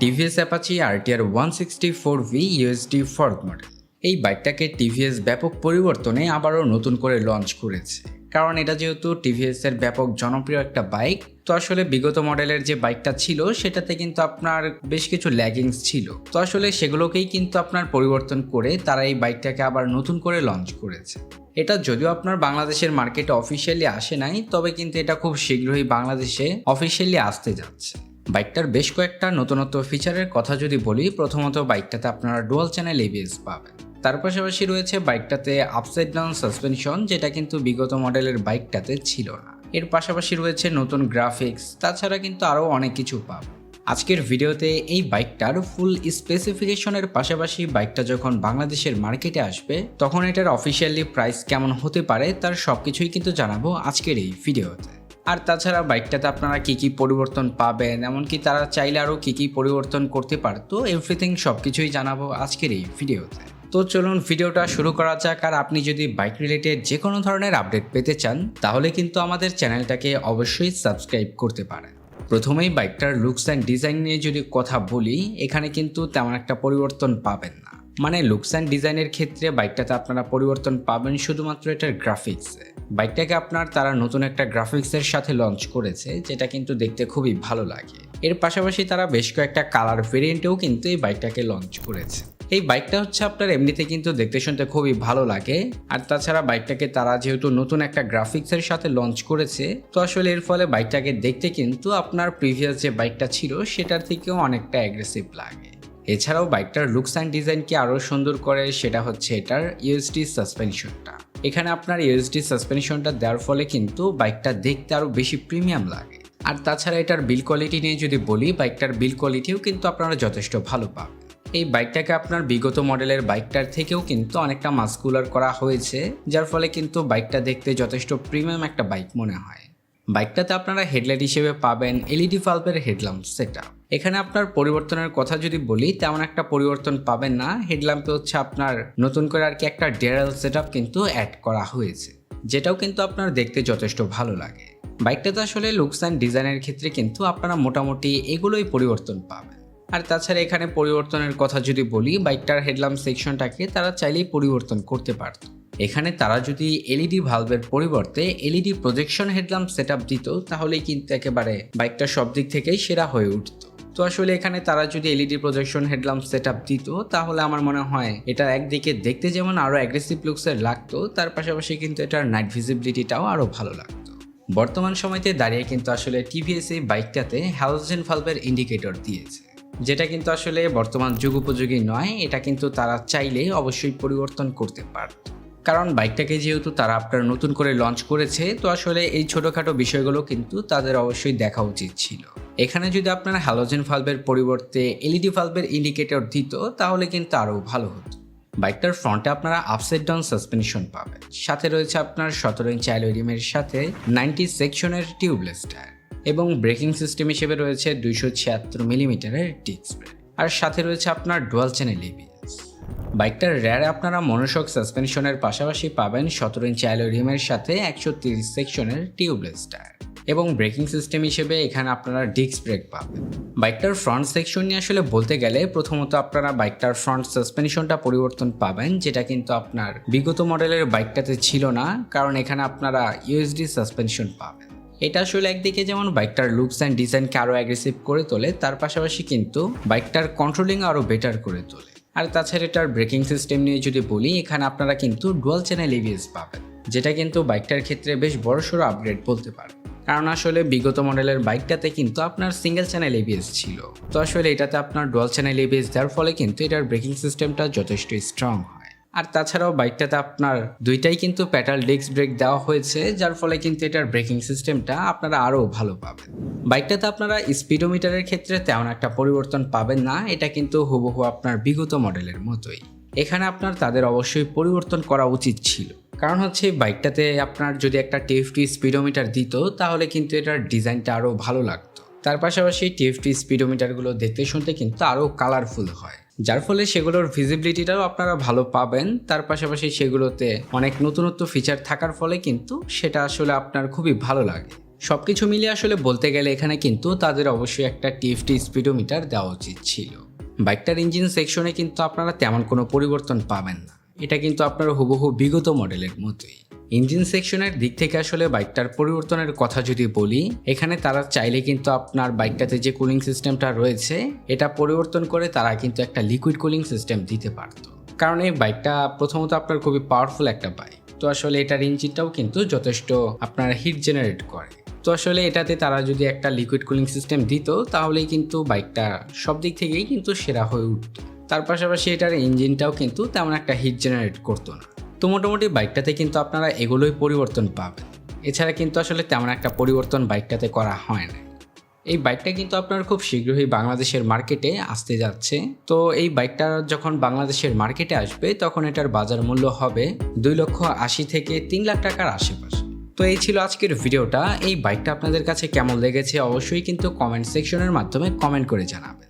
TVS Apache RTR 164V USD fork model. এই বাইকটাকে TVS ব্যাপক পরিবর্তনে আবারও নতুন করে লঞ্চ করেছে, কারণ এটা যেহেতু টিভিএস এর ব্যাপক জনপ্রিয় একটা বাইক। তো আসলে বিগত মডেলের যে বাইকটা ছিল সেটাতে কিন্তু আপনার বেশ কিছু ল্যাগিংস ছিল, তো আসলে সেগুলোকেই কিন্তু আপনার পরিবর্তন করে তারা এই বাইকটাকে আবার নতুন করে লঞ্চ করেছে। এটা যদিও আপনার বাংলাদেশের মার্কেটে অফিসিয়ালি আসে নাই, তবে কিন্তু এটা খুব শীঘ্রই বাংলাদেশে অফিসিয়ালি আসতে যাচ্ছে। বাইকটার বেশ কয়েকটা নতুনত্ব ফিচারের কথা যদি বলি, প্রথমত বাইকটাতে আপনারা ডুয়াল চ্যানেল এবিএস পাবেন। তার পাশাপাশি রয়েছে বাইকটাতে আপসাইড ডাউন সাসপেনশন, যেটা কিন্তু বিগত মডেলের বাইকটাতে ছিল না। এর পাশাপাশি রয়েছে নতুন গ্রাফিক্স, তাছাড়া কিন্তু আরও অনেক কিছু পাবেন। আজকের ভিডিওতে এই বাইকটার ফুল স্পেসিফিকেশনের পাশাপাশি বাইকটা যখন বাংলাদেশের মার্কেটে আসবে তখন এটার অফিসিয়ালি প্রাইস কেমন হতে পারে তার সবকিছুই কিন্তু জানাবো আজকের এই ভিডিওতে। আর তাছাড়া বাইকটাতে আপনারা কী কী পরিবর্তন পাবেন, এমনকি তারা চাইলে আরও কী কী পরিবর্তন করতে পারতো, এভরিথিং সবকিছুই জানাবো আজকের এই ভিডিওতে। তো চলুন ভিডিওটা শুরু করা যাক। আর আপনি যদি বাইক রিলেটেড যে কোনো ধরনের আপডেট পেতে চান তাহলে কিন্তু আমাদের চ্যানেলটাকে অবশ্যই সাবস্ক্রাইব করতে পারেন। প্রথমেই বাইকটার লুকস অ্যান্ড ডিজাইন নিয়ে যদি কথা বলি, এখানে কিন্তু তেমন একটা পরিবর্তন পাবেন না। মানে লুকস অ্যান্ড ডিজাইনের ক্ষেত্রে বাইকটাতে আপনারা পরিবর্তন পাবেন শুধুমাত্র এটার গ্রাফিক্সে। বাইকটাকে আপনার তারা নতুন একটা গ্রাফিক্সের সাথে লঞ্চ করেছে, যেটা কিন্তু দেখতে খুবই ভালো লাগে। এর পাশাপাশি তারা বেশ কয়েকটা কালার ভেরিয়েন্টেও কিন্তু এই বাইকটাকে লঞ্চ করেছে। এই বাইকটা হচ্ছে আপনার এমনিতে কিন্তু দেখতে শুনতে খুবই ভালো লাগে। আর তাছাড়া বাইকটাকে তারা যেহেতু নতুন একটা গ্রাফিক্সের সাথে লঞ্চ করেছে, তো আসলে এর ফলে বাইকটাকে দেখতে কিন্তু আপনার প্রিভিয়াস যে বাইকটা ছিল সেটার থেকেও অনেকটা অ্যাগ্রেসিভ লাগে। এছাড়াও বাইকটার লুকস অ্যান্ড ডিজাইনকে আরও সুন্দর করে সেটা হচ্ছে এটার ইউএসডি সাসপেনশনটা। এখানে আপনার ইউএসডি সাসপেনশনটা দেওয়ার ফলে কিন্তু বাইকটা দেখতে আরও বেশি প্রিমিয়াম লাগে। আর তাছাড়া এটার বিল কোয়ালিটি নিয়ে যদি বলি, বাইকটার বিল কোয়ালিটিও কিন্তু আপনারা যথেষ্ট ভালো পাবেন। এই বাইকটাকে আপনার বিগত মডেলের বাইকটার থেকেও কিন্তু অনেকটা মাস্কুলার করা হয়েছে, যার ফলে কিন্তু বাইকটা দেখতে যথেষ্ট প্রিমিয়াম একটা বাইক মনে হয়। বাইকটাতে আপনারা হেডলাইট হিসেবে পাবেন এলইডি বাল্বের হেডল্যাম্প সেটআপ। এখানে আপনার পরিবর্তনের কথা যদি বলি, তেমন একটা পরিবর্তন পাবেন না। হেডল্যাম্পে হচ্ছে আপনার নতুন করে আর কি একটা ডেরাল সেটআপ কিন্তু অ্যাড করা হয়েছে, যেটাও কিন্তু আপনার দেখতে যথেষ্ট ভালো লাগে। বাইকটাতে আসলে লুকস অ্যান্ড ডিজাইনের ক্ষেত্রে কিন্তু আপনারা মোটামুটি এগুলোই পরিবর্তন পাবেন। আর তাছাড়া এখানে পরিবর্তনের কথা যদি বলি, বাইকটার হেডল্যাম্প সেকশনটাকে তারা চাইলেই পরিবর্তন করতে পারত। এখানে তারা যদি এলইডি ভালভের পরিবর্তে এলইডি প্রজেকশন হেডল্যাম্প সেটআপ দিত, তাহলেই কিন্তু একেবারে বাইকটা সব দিক থেকেই সেরা হয়ে উঠত। তো আসলে এখানে তারা যদি এলইডি প্রজেকশন হেডল্যাম্প সেটআপ দিত, তাহলে আমার মনে হয় এটা একদিকে দেখতে যেমন আরও অ্যাগ্রেসিভ লুকসের লাগতো, তার পাশাপাশি কিন্তু এটার নাইট ভিজিবিলিটিটাও আরও ভালো লাগতো। বর্তমান সময়তে দাঁড়িয়ে কিন্তু আসলে টিভিএস এই বাইকটাতে হ্যালোজেন ভালভের ইন্ডিকেটর দিয়েছে, যেটা কিন্তু আসলে বর্তমান যুগ উপযোগী নয়। এটা কিন্তু তারা চাইলে অবশ্যই পরিবর্তন করতে পারত, কারণ বাইকটাকে যেহেতু তারা আপনার নতুন করে লঞ্চ করেছে, তো আসলে এই ছোটোখাটো বিষয়গুলো কিন্তু তাদের অবশ্যই দেখা উচিত ছিল। এখানে যদি আপনার হ্যালোজেন ভালভের পরিবর্তে এলইডি ভালভের ইন্ডিকেটর দিত, তাহলে কিন্তু আরও ভালো হতো। বাইকটার ফ্রন্টে আপনারা আপসাইড ডাউন সাসপেনশন পাবেন, সাথে রয়েছে আপনার 17 ইঞ্চি অ্যালয় রিমের সাথে 90 সেকশনের টিউবলেস টায়ার, এবং ব্রেকিং সিস্টেম হিসেবে রয়েছে 276 মিলিমিটারের ডিস্ক ব্রেক, আর সাথে রয়েছে আপনার ডুয়াল চ্যানেল এবিএস। বাইকটার রেয়ারে আপনারা মনোশক সাসপেনশনের পাশাপাশি পাবেন 17 ইঞ্চি অ্যালয় রিমের সাথে 130 সেকশনের টিউবলেস টায়ার, এবং ব্রেকিং সিস্টেম হিসেবে এখানে আপনারা ডিস্ক ব্রেক পাবেন। বাইকটার ফ্রন্ট সেকশন নিয়ে আসলে বলতে গেলে, প্রথমত আপনারা বাইকটার ফ্রন্ট সাসপেনশনটা পরিবর্তন পাবেন, যেটা কিন্তু আপনার বিগত মডেলের বাইকটাতে ছিল না, কারণ এখানে আপনারা ইউএসডি সাসপেনশন পাবেন। এটা আসলে একদিকে যেমন বাইকটার লুকস অ্যান্ড ডিজাইনকে আরও অ্যাগ্রেসিভ করে তোলে, তার পাশাপাশি কিন্তু বাইকটার কন্ট্রোলিং আরও বেটার করে তোলে। আর তাছাড়া এটার ব্রেকিং সিস্টেম নিয়ে যদি বলি, এখানে আপনারা কিন্তু ডুয়াল চ্যানেল এবিএস পাবেন, যেটা কিন্তু বাইকটার ক্ষেত্রে বেশ বড়সড় আপগ্রেড বলতে পারেন। কারণ আসলে বিগত মডেলের বাইকটাতে কিন্তু আপনার সিঙ্গেল চ্যানেল এবিএস ছিল, তো আসলে এটাতে আপনার ডুয়াল চ্যানেল এবিএস দেওয়ার ফলে কিন্তু এটার ব্রেকিং সিস্টেমটা যথেষ্ট স্ট্রং হয়। আর তাছাড়াও বাইকটাতে আপনার দুইটাই কিন্তু প্যাডাল ডিস্ক ব্রেক দেওয়া হয়েছে, যার ফলে কিন্তু এটার ব্রেকিং সিস্টেমটা আপনারা আরও ভালো পাবেন। বাইকটাতে আপনারা স্পিডোমিটারের ক্ষেত্রে তেমন একটা পরিবর্তন পাবেন না, এটা কিন্তু হুবহু আপনার বিগত মডেলের মতোই। এখানে আপনার তাদের অবশ্যই পরিবর্তন করা উচিত ছিল, কারণ হচ্ছে বাইকটাতে আপনার যদি একটা টিএফটি স্পিডোমিটার দিত, তাহলে কিন্তু এটার ডিজাইনটা আরও ভালো লাগতো। তার পাশাপাশি টিএফটি স্পিডোমিটারগুলো দেখতে শুনতে কিন্তু আরও কালারফুল হয়, যার ফলে সেগুলোর ভিজিবিলিটিটাও আপনারা ভালো পাবেন। তার পাশাপাশি সেগুলোতে অনেক নতুনত্ব ফিচার থাকার ফলে কিন্তু সেটা আসলে আপনার খুবই ভালো লাগে। সবকিছু মিলিয়ে আসলে বলতে গেলে এখানে কিন্তু তাদের অবশ্যই একটা টিএফটি স্পিডোমিটার দেওয়া উচিত ছিল। বাইকটার ইঞ্জিন সেকশনে কিন্তু আপনারা তেমন কোনো পরিবর্তন পাবেন না, এটা কিন্তু আপনার হুবহু বিগত মডেলের মতোই। ইঞ্জিন সেকশনের দিক থেকে আসলে বাইকটার পরিবর্তনের কথা যদি বলি, এখানে তারা চাইলে কিন্তু আপনার বাইকটাতে যে কুলিং সিস্টেমটা রয়েছে এটা পরিবর্তন করে তারা কিন্তু একটা লিকুইড কুলিং সিস্টেম দিতে পারত। কারণ এই বাইকটা প্রথমত আপনার খুবই পাওয়ারফুল একটা বাইক, তো আসলে এটার ইঞ্জিনটাও কিন্তু যথেষ্ট আপনার হিট জেনারেট করে। তো আসলে এটাতে তারা যদি একটা লিকুইড কুলিং সিস্টেম দিত তাহলেই কিন্তু বাইকটা সব দিক থেকেই কিন্তু সেরা হয়ে উঠত। তার পাশাপাশি এটার ইঞ্জিনটাও কিন্তু তেমন একটা হিট জেনারেট করতো না। তো মোটামুটি বাইকটাতে কিন্তু আপনারা এগুলোই পরিবর্তন পাবেন, এছাড়া কিন্তু আসলে তেমন একটা পরিবর্তন বাইকটাতে করা হয় না। এই বাইকটা কিন্তু আপনার খুব শীঘ্রই বাংলাদেশের মার্কেটে আসতে যাচ্ছে। তো এই বাইকটা যখন বাংলাদেশের মার্কেটে আসবে তখন এটার বাজার মূল্য হবে 2,80,000 থেকে 3 লাখ টাকার আশেপাশে। তো এই ছিল আজকের ভিডিওটা। এই বাইকটা আপনাদের কাছে কেমন লেগেছে অবশ্যই কিন্তু কমেন্ট সেকশনের মাধ্যমে কমেন্ট করে জানাবেন।